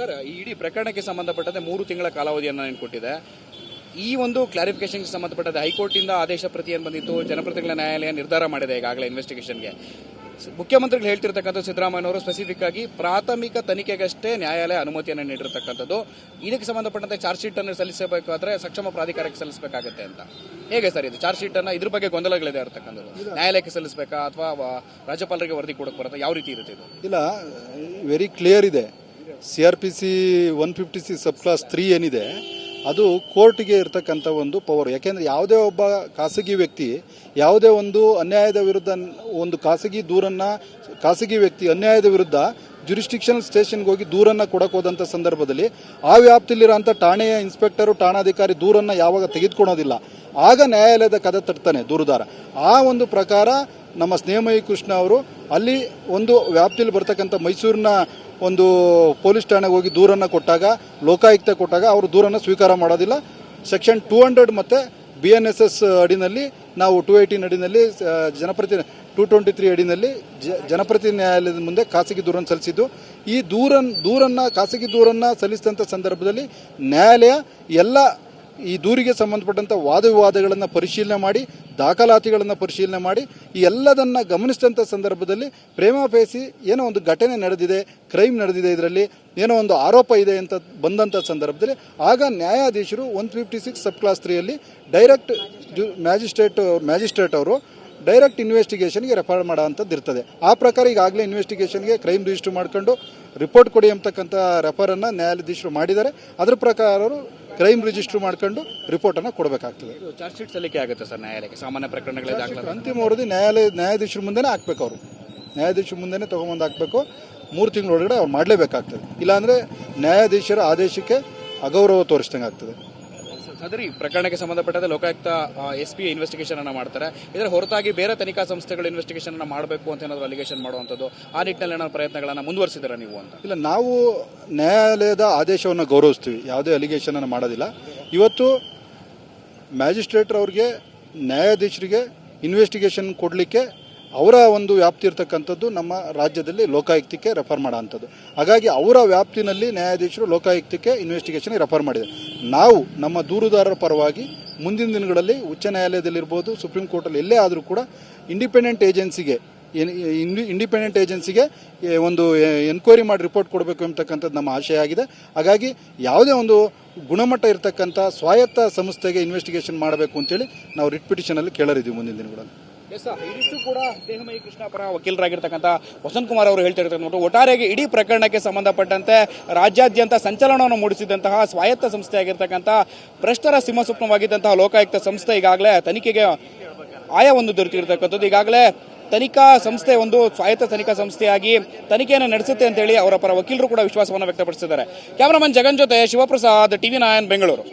Sir, ಈ ಇಡೀ ಪ್ರಕರಣಕ್ಕೆ ಸಂಬಂಧಪಟ್ಟಂತೆ 3 ತಿಂಗಳ ಕಾಲಾವಧಿಯನ್ನು ಕೊಟ್ಟಿದೆ. ಈ ಒಂದು ಕ್ಲಾರಿಫಿಕೇಶನ್ಗೆ ಸಂಬಂಧಪಟ್ಟಂತೆ ಹೈಕೋರ್ಟಿಂದ ಆದೇಶ ಪ್ರತಿ ಏನು ಬಂದಿತ್ತು, ಜನಪ್ರತಿನಿಧಿಗಳ ನ್ಯಾಯಾಲಯ ನಿರ್ಧಾರ ಮಾಡಿದೆ ಈಗಾಗಲೇ ಇನ್ವೆಸ್ಟಿಗೇಷನ್ಗೆ. ಮುಖ್ಯಮಂತ್ರಿಗಳು ಹೇಳ್ತಿರ್ತಕ್ಕಂಥ ಸಿದ್ದರಾಮಯ್ಯನವರು ಸ್ಪೆಸಿಫಿಕ್ ಆಗಿ ಪ್ರಾಥಮಿಕ ತನಿಖೆಗಷ್ಟೇ ನ್ಯಾಯಾಲಯ ಅನುಮತಿಯನ್ನು ನೀಡಿರ್ತಕ್ಕಂಥದ್ದು. ಇದಕ್ಕೆ ಸಂಬಂಧಪಟ್ಟಂತೆ ಚಾರ್ಜ್ ಶೀಟ್ ಅನ್ನು ಸಲ್ಲಿಸಬೇಕಾದ್ರೆ ಸಕ್ಷಮ ಪ್ರಾಧಿಕಾರಕ್ಕೆ ಸಲ್ಲಿಸಬೇಕಾಗುತ್ತೆ ಅಂತ. ಹೇಗೆ ಸರ್ ಇದು ಚಾರ್ಜ್ ಶೀಟ್ ಅನ್ನ? ಇದ್ರ ಬಗ್ಗೆ ಗೊಂದಲಗಳಿದೆ ಇರತಕ್ಕಂಥದ್ದು. ನ್ಯಾಯಾಲಯಕ್ಕೆ ಸಲ್ಲಿಸಬೇಕಾ ಅಥವಾ ರಾಜ್ಯಪಾಲರಿಗೆ ವರದಿ ಕೊಡಕ್ಕೆ ಬರುತ್ತೆ? ಯಾವ ರೀತಿ ಇರುತ್ತೆ ಇದು? ಇಲ್ಲ, ವೆರಿ ಕ್ಲಿಯರ್ ಇದೆ. CRPC 156 ಸಬ್ ಕ್ಲಾಸ್ 3 ಏನಿದೆ ಅದು ಕೋರ್ಟ್ಗೆ ಇರ್ತಕ್ಕಂಥ ಒಂದು ಪವರ್. ಯಾಕೆಂದರೆ ಯಾವುದೇ ಒಬ್ಬ ಖಾಸಗಿ ವ್ಯಕ್ತಿ ಯಾವುದೇ ಒಂದು ಅನ್ಯಾಯದ ವಿರುದ್ಧ ಒಂದು ಖಾಸಗಿ ವ್ಯಕ್ತಿ ಅನ್ಯಾಯದ ವಿರುದ್ಧ ಜುರಿಸ್ಟಿಕ್ಷನಲ್ ಸ್ಟೇಷನ್ಗೆ ಹೋಗಿ ದೂರನ್ನು ಕೊಡಕ್ಕೆ ಹೋದಂಥ ಸಂದರ್ಭದಲ್ಲಿ ಆ ವ್ಯಾಪ್ತಿಯಲ್ಲಿರೋಂಥ ಠಾಣೆಯ ಇನ್ಸ್ಪೆಕ್ಟರು ಠಾಣಾಧಿಕಾರಿ ದೂರನ್ನು ಯಾವಾಗ ತೆಗೆದುಕೊಳ್ಳೋದಿಲ್ಲ, ಆಗ ನ್ಯಾಯಾಲಯದ ಕದ ತಟ್ತಾನೆ ದೂರುದಾರ. ಆ ಒಂದು ಪ್ರಕಾರ ನಮ್ಮ ಸ್ನೇಹಮಯಿ ಕೃಷ್ಣ ಅವರು ಅಲ್ಲಿ ಒಂದು ವ್ಯಾಪ್ತಿಯಲ್ಲಿ ಬರ್ತಕ್ಕಂಥ ಮೈಸೂರಿನ ಒಂದು ಪೊಲೀಸ್ ಠಾಣೆಗೆ ಹೋಗಿ ದೂರನ್ನು ಕೊಟ್ಟಾಗ, ಲೋಕಾಯುಕ್ತ ಕೊಟ್ಟಾಗ ಅವರು ದೂರನ್ನು ಸ್ವೀಕಾರ ಮಾಡೋದಿಲ್ಲ. ಸೆಕ್ಷನ್ 200 ಮತ್ತು BNSS ಅಡಿನಲ್ಲಿ ನಾವು 218 ಅಡಿನಲ್ಲಿ 223 ಅಡಿನಲ್ಲಿ ಜನಪ್ರತಿನಿಧಿ ನ್ಯಾಯಾಲಯದ ಮುಂದೆ ಖಾಸಗಿ ದೂರನ್ನು ಸಲ್ಲಿಸಿದ್ದು. ಈ ಖಾಸಗಿ ದೂರನ್ನು ಸಲ್ಲಿಸಿದಂಥ ಸಂದರ್ಭದಲ್ಲಿ ನ್ಯಾಯಾಲಯ ಎಲ್ಲ ಈ ದೂರಿಗೆ ಸಂಬಂಧಪಟ್ಟಂಥ ವಾದ ವಿವಾದಗಳನ್ನು ಪರಿಶೀಲನೆ ಮಾಡಿ, ದಾಖಲಾತಿಗಳನ್ನು ಪರಿಶೀಲನೆ ಮಾಡಿ, ಈ ಎಲ್ಲದನ್ನು ಗಮನಿಸಿದಂಥ ಸಂದರ್ಭದಲ್ಲಿ ಪ್ರೇಮಾಪೇಸಿ ಏನೋ ಒಂದು ಘಟನೆ ನಡೆದಿದೆ, ಕ್ರೈಮ್ ನಡೆದಿದೆ, ಇದರಲ್ಲಿ ಏನೋ ಒಂದು ಆರೋಪ ಇದೆ ಅಂತ ಬಂದಂಥ ಸಂದರ್ಭದಲ್ಲಿ ಆಗ ನ್ಯಾಯಾಧೀಶರು 156 ಸಬ್ ಕ್ಲಾಸ್ 3 ಡೈರೆಕ್ಟ್ ಮ್ಯಾಜಿಸ್ಟ್ರೇಟ್ ಅವರು ಡೈರೆಕ್ಟ್ ಇನ್ವೆಸ್ಟಿಗೇಷನ್ಗೆ ರೆಫರ್ ಮಾಡೋ ಅಂಥದ್ದು ಇರ್ತದೆ. ಆ ಪ್ರಕಾರ ಈಗಾಗಲೇ ಇನ್ವೆಸ್ಟಿಗೇಷನ್ಗೆ ಕ್ರೈಮ್ ರಿಜಿಸ್ಟರ್ ಮಾಡ್ಕೊಂಡು ರಿಪೋರ್ಟ್ ಕೊಡಿ ಅಂತಕ್ಕಂಥ ರೆಫರನ್ನು ನ್ಯಾಯಾಧೀಶರು ಮಾಡಿದ್ದಾರೆ. ಅದರ ಪ್ರಕಾರ ಅವರು ಕ್ರೈಮ್ ರಿಜಿಸ್ಟರ್ ಮಾಡ್ಕೊಂಡು ರಿಪೋರ್ಟನ್ನು ಕೊಡಬೇಕಾಗ್ತದೆ. ಚಾರ್ಜ್ ಶೀಟ್ ಸಲ್ಲಿಕೆ ಆಗುತ್ತೆ ಸರ್ ನ್ಯಾಯಾಲಯಕ್ಕೆ? ಸಾಮಾನ್ಯ ಪ್ರಕರಣಗಳೇ ದಾಖಲೆ ಅಂತಿಮ ವರದಿ ನ್ಯಾಯಾಧೀಶರ ಮುಂದೆನೇ ಹಾಕ್ಬೇಕು. ಅವರು ನ್ಯಾಯಾಧೀಶರ ಮುಂದೆನೇ ತೊಗೊಂಬಂದು ಹಾಕಬೇಕು. 3 ತಿಂಗಳ ಒಳಗಡೆ ಅವ್ರು ಮಾಡಲೇಬೇಕಾಗ್ತದೆ. ಇಲ್ಲಾಂದರೆ ನ್ಯಾಯಾಧೀಶರ ಆದೇಶಕ್ಕೆ ಅಗೌರವ ತೋರಿಸ್ದಂಗೆ ಆಗ್ತದೆ. ಸದರಿ ಪ್ರಕರಣಕ್ಕೆ ಸಂಬಂಧಪಟ್ಟಂತೆ ಲೋಕಾಯುಕ್ತ SP ಇನ್ವೆಸ್ಟಿಗೇಷನ್ ಅನ್ನು ಮಾಡ್ತಾರೆ. ಇದರ ಹೊರತಾಗಿ ಬೇರೆ ತನಿಖಾ ಸಂಸ್ಥೆಗಳು ಇನ್ವೆಸ್ಟಿಗೇಷನ್ ಅನ್ನು ಮಾಡಬೇಕು ಅಂತ ಏನಾದರೂ ಅಲಿಗೇಷನ್ ಮಾಡುವಂಥದ್ದು, ಆ ನಿಟ್ಟಿನಲ್ಲಿ ಏನಾದರೂ ಪ್ರಯತ್ನಗಳನ್ನು ಮುಂದುವರಿಸಿದ್ದೀರಾ ನೀವು ಅಂತ? ಇಲ್ಲ, ನಾವು ನ್ಯಾಯಾಲಯದ ಆದೇಶವನ್ನು ಗೌರವಿಸ್ತೀವಿ, ಯಾವುದೇ ಅಲಿಗೇಷನ್ ಅನ್ನು ಮಾಡೋದಿಲ್ಲ. ಇವತ್ತು ಮ್ಯಾಜಿಸ್ಟ್ರೇಟ್ ಅವ್ರಿಗೆ, ನ್ಯಾಯಾಧೀಶರಿಗೆ ಇನ್ವೆಸ್ಟಿಗೇಷನ್ ಕೊಡಲಿಕ್ಕೆ ಅವರ ಒಂದು ವ್ಯಾಪ್ತಿ ಇರ್ತಕ್ಕಂಥದ್ದು ನಮ್ಮ ರಾಜ್ಯದಲ್ಲಿ ಲೋಕಾಯುಕ್ತಕ್ಕೆ ರೆಫರ್ ಮಾಡೋ ಅಂಥದ್ದು. ಹಾಗಾಗಿ ಅವರ ವ್ಯಾಪ್ತಿನಲ್ಲಿ ನ್ಯಾಯಾಧೀಶರು ಲೋಕಾಯುಕ್ತಕ್ಕೆ ಇನ್ವೆಸ್ಟಿಗೇಷನ್ಗೆ ರೆಫರ್ ಮಾಡಿದ್ದಾರೆ. ನಾವು ನಮ್ಮ ದೂರುದಾರರ ಪರವಾಗಿ ಮುಂದಿನ ದಿನಗಳಲ್ಲಿ ಉಚ್ಚ ನ್ಯಾಯಾಲಯದಲ್ಲಿರ್ಬೋದು, ಸುಪ್ರೀಂ ಕೋರ್ಟಲ್ಲಿ ಎಲ್ಲೇ ಆದರೂ ಕೂಡ ಇಂಡಿಪೆಂಡೆಂಟ್ ಏಜೆನ್ಸಿಗೆ ಒಂದು ಎನ್ಕ್ವೈರಿ ಮಾಡಿ ರಿಪೋರ್ಟ್ ಕೊಡಬೇಕು ಅಂತಕ್ಕಂಥದ್ದು ನಮ್ಮ ಆಶಯ ಆಗಿದೆ. ಹಾಗಾಗಿ ಯಾವುದೇ ಒಂದು ಗುಣಮಟ್ಟ ಇರತಕ್ಕಂಥ ಸ್ವಾಯತ್ತ ಸಂಸ್ಥೆಗೆ ಇನ್ವೆಸ್ಟಿಗೇಷನ್ ಮಾಡಬೇಕು ಅಂತೇಳಿ ನಾವು ರಿಟ್ ಪಿಟಿಷನಲ್ಲಿ ಕೇಳರಿದ್ದೀವಿ ಮುಂದಿನ ದಿನಗಳಲ್ಲಿ. ಇದಿಷ್ಟು ಕೂಡ ದೇಹಮಯಿ ಕೃಷ್ಣ ಪರ ವಕೀಲರಾಗಿರ್ತಕ್ಕಂಥ ವಸಂತ್ ಕುಮಾರ್ ಅವರು ಹೇಳ್ತಿರ್ತಕ್ಕಂಥ ಒಟ್ಟಾರೆಯಾಗಿ ಇಡೀ ಪ್ರಕರಣಕ್ಕೆ ಸಂಬಂಧಪಟ್ಟಂತೆ ರಾಜ್ಯಾದ್ಯಂತ ಸಂಚಲನವನ್ನು ಮೂಡಿಸಿದಂತಹ ಸ್ವಾಯತ್ತ ಸಂಸ್ಥೆಯಾಗಿರ್ತಕ್ಕಂಥ ಭ್ರಷ್ಟರ ಸಿಂಹಸ್ವಪ್ನವಾಗಿದ್ದಂತಹ ಲೋಕಾಯುಕ್ತ ಸಂಸ್ಥೆ ಈಗಾಗಲೇ ತನಿಖೆಗೆ ಆಯಾವನ್ನು ದೊರೆತಿರ್ತಕ್ಕಂಥದ್ದು. ಈಗಾಗಲೇ ತನಿಖಾ ಸಂಸ್ಥೆ ಒಂದು ಸ್ವಾಯತ್ತ ತನಿಖಾ ಸಂಸ್ಥೆಯಾಗಿ ತನಿಖೆಯನ್ನು ನಡೆಸುತ್ತೆ ಅಂತೇಳಿ ಅವರ ಪರ ವಕೀಲರು ಕೂಡ ವಿಶ್ವಾಸವನ್ನು ವ್ಯಕ್ತಪಡಿಸಿದ್ದಾರೆ. ಕ್ಯಾಮರಾಮನ್ ಜಗನ್ ಜೊತೆ ಶಿವಪ್ರಸಾದ್, TV9 ಬೆಂಗಳೂರು.